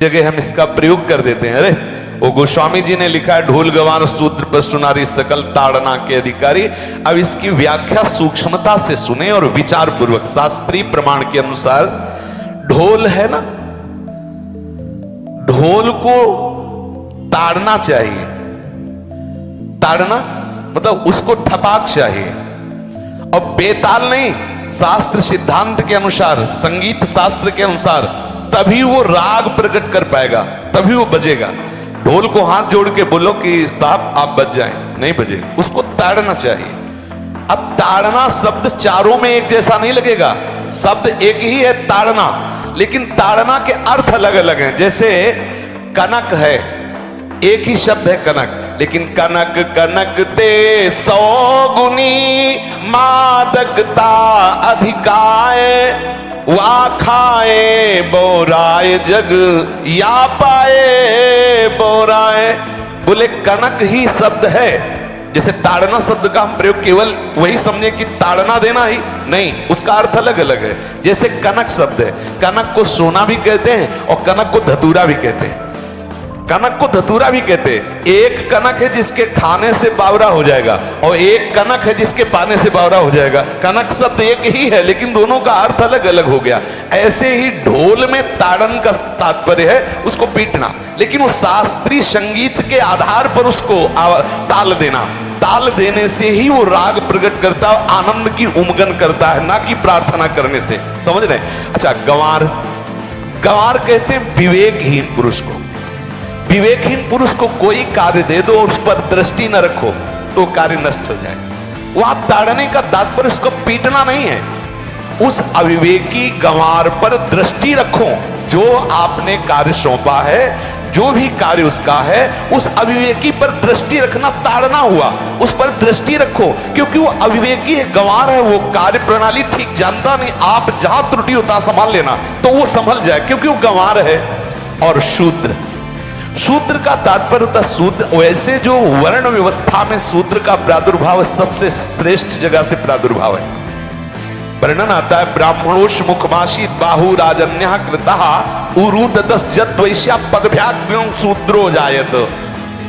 जगह हम इसका प्रयोग कर देते हैं। अरे वो गोस्वामी जी ने लिखा है, ढोल गवार शूद्र पशु नारी सकल ताड़ना के अधिकारी। अब इसकी व्याख्या सूक्ष्मता से सुने और विचार पूर्वक। शास्त्रीय प्रमाण के अनुसार ढोल है ना, ढोल को ताड़ना चाहिए। ताड़ना मतलब उसको ठपाक चाहिए और बेताल नहीं। शास्त्र सिद्धांत के अनुसार, संगीत शास्त्र के अनुसार तभी वो राग प्रकट कर पाएगा, तभी वो बजेगा। ढोल को हाथ जोड़ के बोलो कि साहब आप बज जाएं, नहीं बजेगा, उसको ताड़ना चाहिए। अब ताड़ना शब्द चारों में एक जैसा नहीं लगेगा, शब्द एक ही है ताड़ना, लेकिन ताड़ना के अर्थ अलग अलग हैं। जैसे कनक है, एक ही शब्द है कनक, लेकिन कनक कनक ते 100 गुनी मादकता अधिकाय, वा खाए बोराए जग या पाए बोराए। बोले कनक ही शब्द है। जैसे ताड़ना शब्द का हम प्रयोग केवल वही समझे कि ताड़ना देना ही नहीं, उसका अर्थ अलग अलग है। जैसे कनक शब्द है, कनक को सोना भी कहते हैं और कनक को धतूरा भी कहते हैं। कनक को धतूरा भी कहते हैं। एक कनक है जिसके खाने से बावरा हो जाएगा और एक कनक है जिसके पाने से बावरा हो जाएगा। कनक शब्द एक ही है लेकिन दोनों का अर्थ अलग अलग हो गया। ऐसे ही ढोल में ताड़न का तात्पर्य है उसको पीटना, लेकिन वो शास्त्रीय संगीत के आधार पर उसको ताल देना। ताल देने से ही वो राग प्रकट करता है, आनंद की उमगन करता है, ना कि प्रार्थना करने से। समझ रहे? अच्छा, गंवार, गंवार कहते हैं विवेकहीन पुरुष को। विवेकहीन पुरुष को कोई कार्य दे दो और उस पर दृष्टि न रखो तो कार्य नष्ट हो जाएगा। वहां ताड़ने का तात्पर्य उसको पीटना नहीं है, उस अविवेकी गंवार पर दृष्टि रखो। जो आपने कार्य सौंपा है, जो भी कार्य उसका है, उस अविवेकी पर दृष्टि रखना ताड़ना हुआ। उस पर दृष्टि रखो, क्योंकि वो अविवेकी है, गंवार है, वो कार्य प्रणाली ठीक जानता नहीं। आप जहां त्रुटि होता संभाल लेना तो वो संभल जाए, क्योंकि वो गंवार है। और शूद्र, शूद्र का तात्पर्य होता शूद्र, वैसे जो वर्ण व्यवस्था में शूद्र का प्रादुर्भाव सबसे श्रेष्ठ जगह से प्रादुर्भाव है। वर्णन आता है, ब्राह्मणोष मुखमाशीत बाहु राजन्यः कृतः उरुददस जत वैश्या पदभ्याग्यों शूद्रो जायत।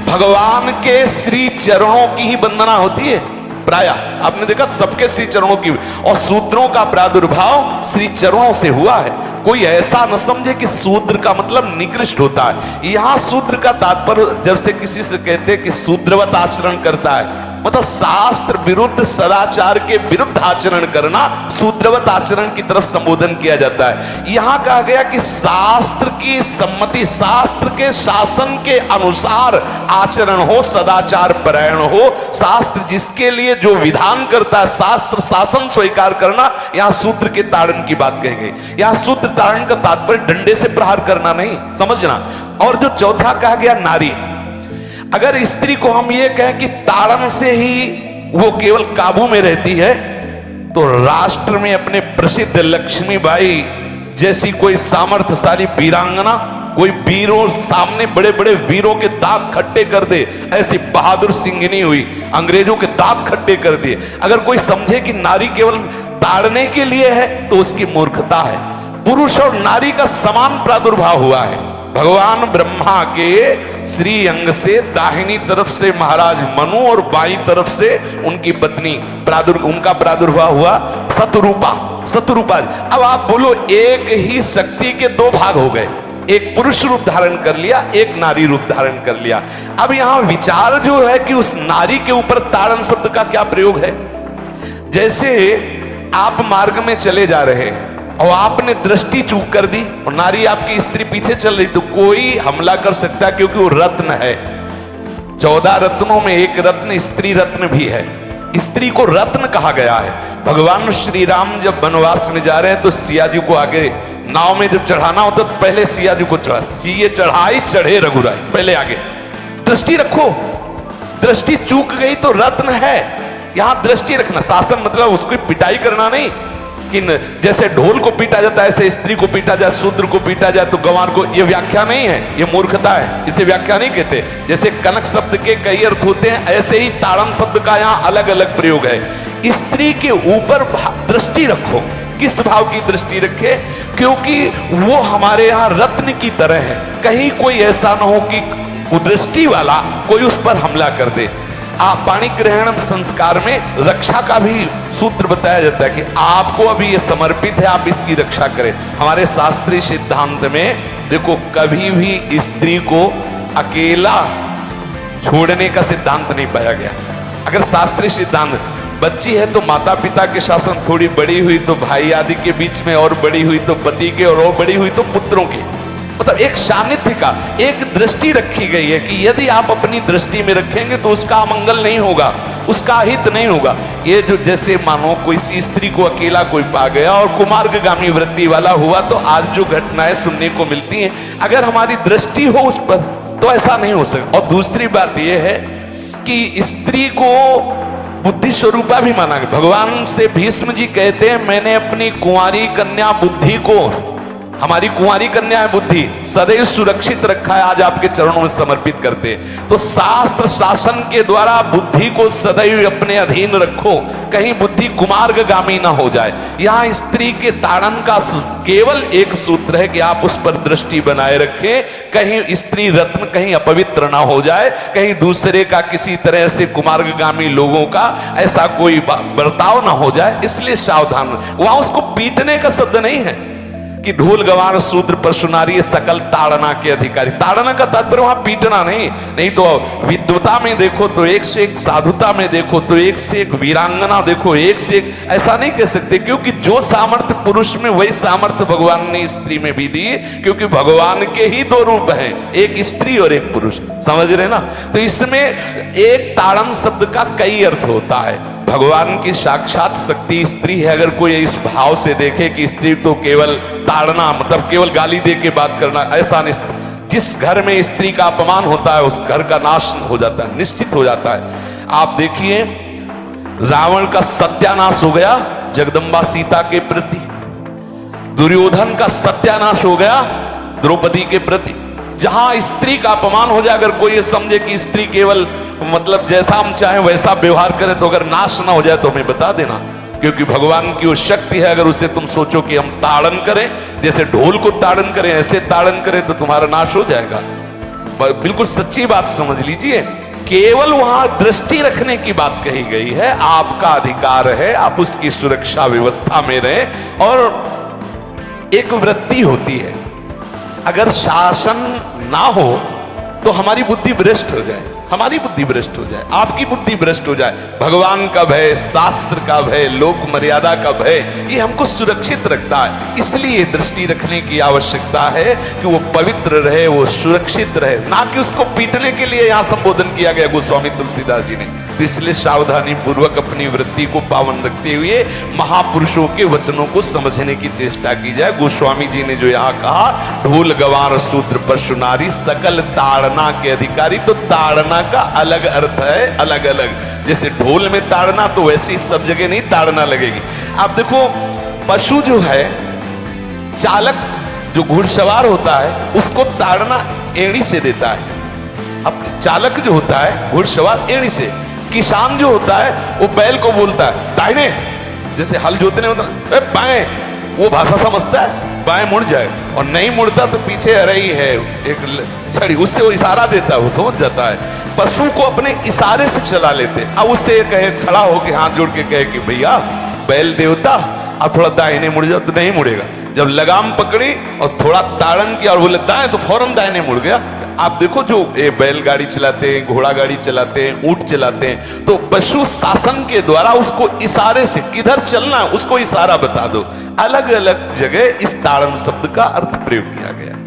भगवान के श्री चरणों की ही वंदना होती है प्राय। आपने देखा सबके श्री चरणों की, और शूद्रों का प्रादुर्भाव श्री चरणों से हुआ है। कोई ऐसा न समझे कि शूद्र का मतलब निकृष्ट होता है। यहां शूद्र का तात्पर्य जब से किसी से कहते हैं कि शूद्रवत आचरण करता है, मतलब शास्त्र विरुद्ध, सदाचार के विरुद्ध आचरण करना शूद्रवत आचरण की तरफ संबोधन किया जाता है। यहां कहा गया कि शास्त्र की सम्मति, शास्त्र के शासन के अनुसार आचरण हो, सदाचार परायण हो। शास्त्र जिसके लिए जो विधान करता है, शास्त्र शासन स्वीकार करना, यहां शूद्र के ताड़न की बात कही गई। यहां शूद्र ताड़न का तात्पर्य डंडे से प्रहार करना नहीं, समझना। और जो चौथा कहा गया नारी, अगर स्त्री को हम ये कहें कि ताड़न से ही वो केवल काबू में रहती है, तो राष्ट्र में अपने प्रसिद्ध लक्ष्मीबाई जैसी कोई सामर्थ्यशाली वीरांगना, कोई वीरों सामने बड़े बड़े वीरों के दांत खट्टे कर दे, ऐसी बहादुर सिंघनी हुई, अंग्रेजों के दांत खट्टे कर दिए। अगर कोई समझे कि नारी केवल ताड़ने के लिए है तो उसकी मूर्खता है। पुरुष और नारी का समान प्रादुर्भाव हुआ है। भगवान ब्रह्मा के श्री अंग से दाहिनी तरफ से महाराज मनु और बाईं तरफ से उनकी पत्नी उनका प्रादुर्भाव हुआ शतरूपा। शतरूपा, अब आप बोलो, एक ही शक्ति के दो भाग हो गए, एक पुरुष रूप धारण कर लिया, एक नारी रूप धारण कर लिया। अब यहां विचार जो है कि उस नारी के ऊपर ताड़न शब्द का क्या प्रयोग है। जैसे आप मार्ग में चले जा रहे हैं और आपने दृष्टि चूक कर दी और नारी आपकी स्त्री पीछे चल रही, तो कोई हमला कर सकता है, क्योंकि वो रत्न है। 14 रत्नों में एक रत्न स्त्री रत्न भी है। स्त्री को रत्न कहा गया है। भगवान श्री राम जब वनवास में जा रहे हैं तो सिया जी को आगे नाव में जब चढ़ाना होता तो पहले सिया जी को चढ़ा, सीए चढ़ाई चढ़े रघुराई, पहले आगे। दृष्टि रखो, दृष्टि चूक गई तो रत्न है। यहां दृष्टि रखना, शासन मतलब उसको पिटाई करना नहीं कि जैसे ढोल को पीटा जाता है ऐसे स्त्री को पीटा जाए, शूद्र को पीटा जाए तो गंवार को, ये व्याख्या नहीं है, ये मूर्खता है, इसे व्याख्या नहीं कहते। जैसे कनक शब्द के कई अर्थ होते हैं, ऐसे ही ताड़न शब्द का यहाँ अलग अलग प्रयोग है। स्त्री के ऊपर दृष्टि रखो, किस भाव की दृष्टि रखे, क्योंकि वो हमारे यहाँ रत्न रत्न की तरह है, कहीं कोई ऐसा ना हो कि कुदृष्टि वाला कोई उस पर हमला कर दे। आप पाणी ग्रहण संस्कार में रक्षा का भी सूत्र बताया जाता है कि आपको अभी ये समर्पित है, आप इसकी रक्षा करें। हमारे शास्त्रीय सिद्धांत में देखो, कभी भी स्त्री को अकेला छोड़ने का सिद्धांत नहीं पाया गया। अगर शास्त्रीय सिद्धांत, बच्ची है तो माता पिता के शासन, थोड़ी बड़ी हुई तो भाई आदि के बीच में, और बड़ी हुई तो पति के, और बड़ी हुई तो पुत्रों के, मतलब एक सानिध्य का एक दृष्टि रखी गई है कि यदि आप अपनी दृष्टि में रखेंगे तो उसका अमंगल नहीं होगा, उसका हित नहीं होगा। ये जो जैसे मानो कोई सी स्त्री को अकेला कोई पा गया और कुमार्गगामी वृत्ति वाला हुआ, तो आज जो घटनाएं सुनने को मिलती हैं, अगर हमारी दृष्टि हो उस पर तो ऐसा नहीं हो सकता। और दूसरी बात यह है कि स्त्री को बुद्धि स्वरूपा भी माना गया। भगवान से भीष्म जी कहते हैं, मैंने अपनी कुंवारी कन्या बुद्धि को, हमारी कुंवारी कन्या है बुद्धि, सदैव सुरक्षित रखा है, आज आपके चरणों में समर्पित करते हैं। तो शास्त्र शासन के द्वारा बुद्धि को सदैव अपने अधीन रखो, कहीं बुद्धि कुमार्गगामी ना हो जाए। यहां स्त्री के ताड़न का केवल एक सूत्र है कि आप उस पर दृष्टि बनाए रखें, कहीं स्त्री रत्न कहीं अपवित्र ना हो जाए, कहीं दूसरे का किसी तरह से कुमार्गगामी लोगों का ऐसा कोई बर्ताव ना हो जाए, इसलिए सावधान। वहां उसको पीटने का शब्द नहीं है कि ढोल गवार शूद्र परशुनारी सकल ताड़ना के अधिकारी। ताड़ना का तात्पर्य वहां पीटना नहीं तो विद्वता में देखो तो एक से एक, साधुता में देखो तो एक से एक, वीरांगना देखो एक से एक, ऐसा नहीं कह सकते, क्योंकि जो सामर्थ्य पुरुष में वही सामर्थ्य भगवान ने स्त्री में भी दी, क्योंकि भगवान के ही दो रूप हैं, एक स्त्री और एक पुरुष, समझ रहे ना। तो इसमें एक ताड़न शब्द का कई अर्थ होता है। भगवान की साक्षात शक्ति स्त्री है। अगर कोई इस भाव से देखे कि स्त्री तो केवल ताड़ना, मतलब केवल गाली दे के बात करना, ऐसा नहीं। जिस घर में स्त्री का अपमान होता है उस घर का नाश हो जाता है, निश्चित हो जाता है। आप देखिए, रावण का सत्यानाश हो गया जगदम्बा सीता के प्रति, दुर्योधन का सत्यानाश हो गया द्रौपदी के प्रति। जहां स्त्री का अपमान हो जाए, अगर कोई ये समझे कि स्त्री केवल मतलब जैसा हम चाहें वैसा व्यवहार करे, तो अगर नाश ना हो जाए तो हमें बता देना, क्योंकि भगवान की वो शक्ति है। अगर उसे तुम सोचो कि हम ताड़न करें, जैसे ढोल को ताड़न करें ऐसे ताड़न करें, तो तुम्हारा नाश हो जाएगा। बिल्कुल सच्ची बात समझ लीजिए। केवल वहां दृष्टि रखने की बात कही गई है, आपका अधिकार है, आप उसकी सुरक्षा व्यवस्था में रहें। और एक वृत्ति होती है, अगर शासन ना हो तो हमारी बुद्धि भ्रष्ट हो जाए, हमारी बुद्धि भ्रष्ट हो जाए, आपकी बुद्धि भ्रष्ट हो जाए। भगवान का भय, शास्त्र का भय, लोक मर्यादा का भय, ये हमको सुरक्षित रखता है। इसलिए दृष्टि रखने की आवश्यकता है कि वो पवित्र रहे, वो सुरक्षित रहे, ना कि उसको पीटने के लिए यहां संबोधन किया गया गोस्वामी तुलसीदास जी ने। इसलिए सावधानी पूर्वक अपनी वृत्ति को पावन रखते हुए महापुरुषों के वचनों को समझने की चेष्टा की जाए। गोस्वामी जी ने जो यहाँ कहा, ढोल गवार शूद्र परशुनारी सकल ताड़ना के अधिकारी, तो ताड़ना का अलग अर्थ है, अलग अलग। जैसे ढोल में ताड़ना, तो वैसे ही सब जगह नहीं ताड़ना लगेगी। आप देखो, पशु जो है, चालक जो घुड़सवार होता है उसको ताड़ना एड़ी से देता है। अब चालक जो होता है घुड़सवार एड़ी से, किसान जो होता है वो बैल को बोलता है दाहिने, जैसे हल जोतने होता है बाएं, वो भाषा समझता है, बाएं मुड़ जाए, और नहीं मुड़ता तो पीछे अरई है एक छड़ी, उससे वो इशारा देता है, वो समझ जाता है। पशु को अपने इशारे से चला लेते। अब उससे कहे, खड़ा होकर हाथ जोड़ के कहे कि भैया बैल देवता अब थोड़ा दाहिने मुड़ जाओ, तो नहीं मुड़ेगा। जब लगाम पकड़ी और थोड़ा ताड़न किया और बोले दाएं, तो फौरन दाहिने मुड़ गया। आप देखो, जो बैलगाड़ी चलाते हैं, घोड़ा गाड़ी चलाते हैं, ऊंट चलाते हैं, तो पशु शासन के द्वारा उसको इशारे से किधर चलना है उसको इशारा बता दो। अलग अलग जगह इस ताड़न शब्द का अर्थ प्रयोग किया गया है।